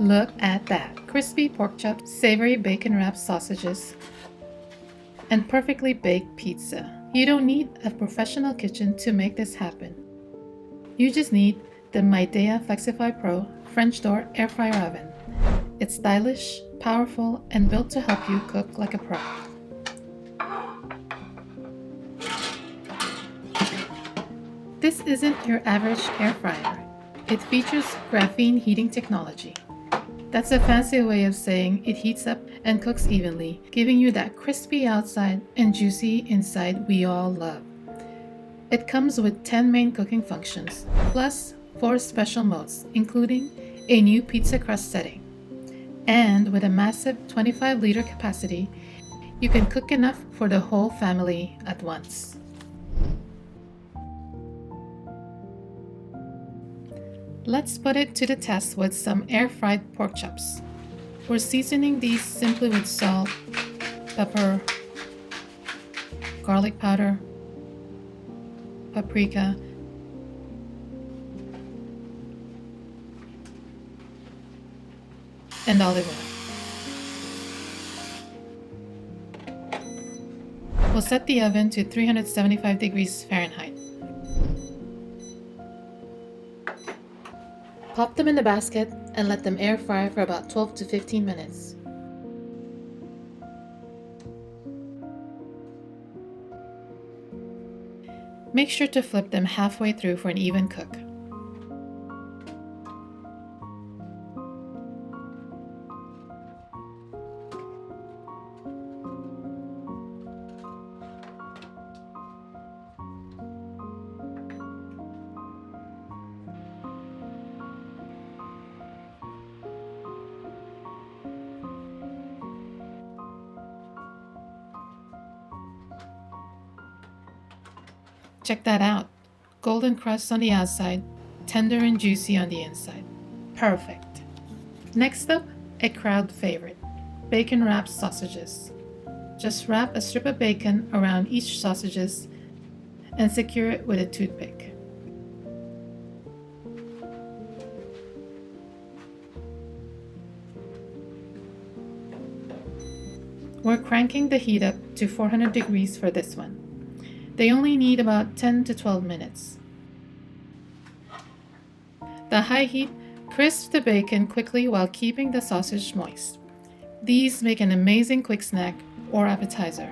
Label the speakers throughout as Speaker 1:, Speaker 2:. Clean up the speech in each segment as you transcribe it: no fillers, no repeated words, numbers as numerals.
Speaker 1: Look at that! Crispy pork chops, savory bacon wrapped sausages, and perfectly baked pizza. You don't need a professional kitchen to make this happen. You just need the Midea Flexify Pro French door air fryer oven. It's stylish, powerful, and built to help you cook like a pro. This isn't your average air fryer. It features graphene heating technology. That's a fancy way of saying it heats up and cooks evenly, giving you that crispy outside and juicy inside we all love. It comes with 10 main cooking functions, plus 4 special modes, including a new pizza crust setting. And with a massive 25-liter capacity, you can cook enough for the whole family at once. Let's put it to the test with some air-fried pork chops. We're seasoning these simply with salt, pepper, garlic powder, paprika, and olive oil. We'll set the oven to 375 degrees Fahrenheit. Pop them in the basket and let them air fry for about 12 to 15 minutes. Make sure to flip them halfway through for an even cook. Check that out. Golden crust on the outside, tender and juicy on the inside. Perfect. Next up, a crowd favorite, bacon wrapped sausages. Just wrap a strip of bacon around each sausages and secure it with a toothpick. We're cranking the heat up to 400 degrees for this one. They only need about 10 to 12 minutes. The high heat crisps the bacon quickly while keeping the sausage moist. These make an amazing quick snack or appetizer.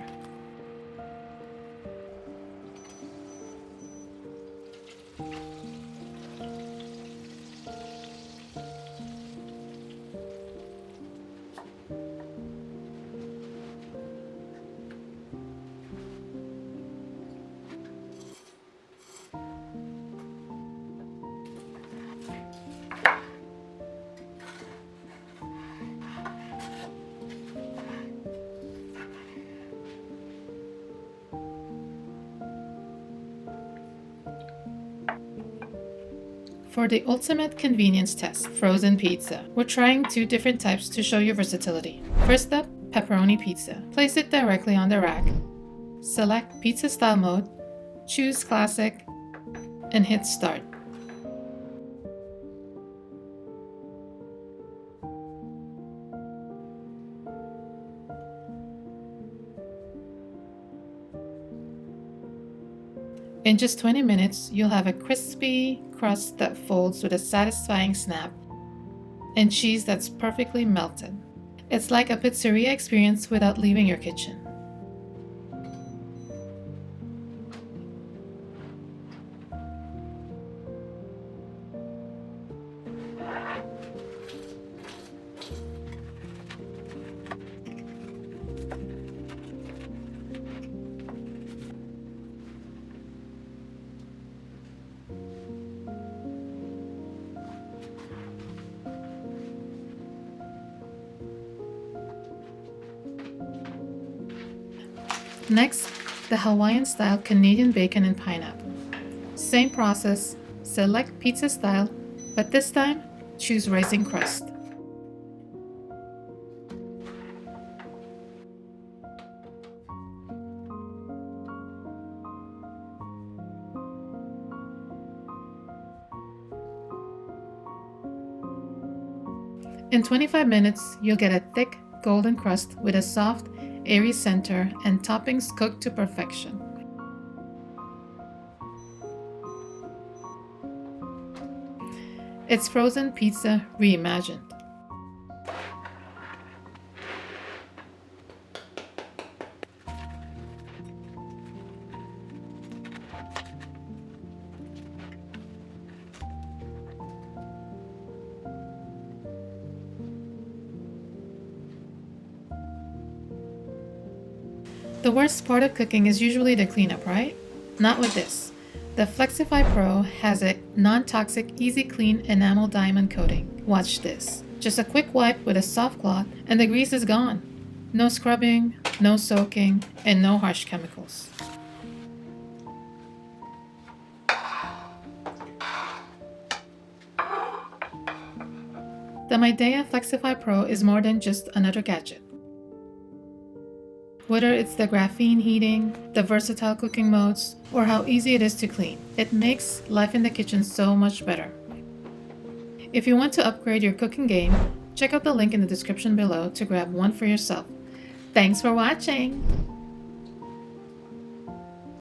Speaker 1: For the ultimate convenience test, frozen pizza, we're trying 2 different types to show you versatility. First up, pepperoni pizza. Place it directly on the rack. Select pizza style mode, choose classic, and hit start. In just 20 minutes, you'll have a crispy crust that folds with a satisfying snap and cheese that's perfectly melted. It's like a pizzeria experience without leaving your kitchen. Next, the Hawaiian style Canadian bacon and pineapple. Same process, select pizza style, but this time choose rising crust. In 25 minutes, you'll get a thick, golden crust with a soft, airy center and toppings cooked to perfection. It's frozen pizza reimagined. The worst part of cooking is usually the cleanup, right? Not with this. The Flexify Pro has a non-toxic, easy clean enamel diamond coating. Watch this. Just a quick wipe with a soft cloth and the grease is gone. No scrubbing, no soaking, and no harsh chemicals. The Midea Flexify Pro is more than just another gadget. Whether it's the graphene heating, the versatile cooking modes, or how easy it is to clean, it makes life in the kitchen so much better. If you want to upgrade your cooking game, check out the link in the description below to grab one for yourself. Thanks for watching!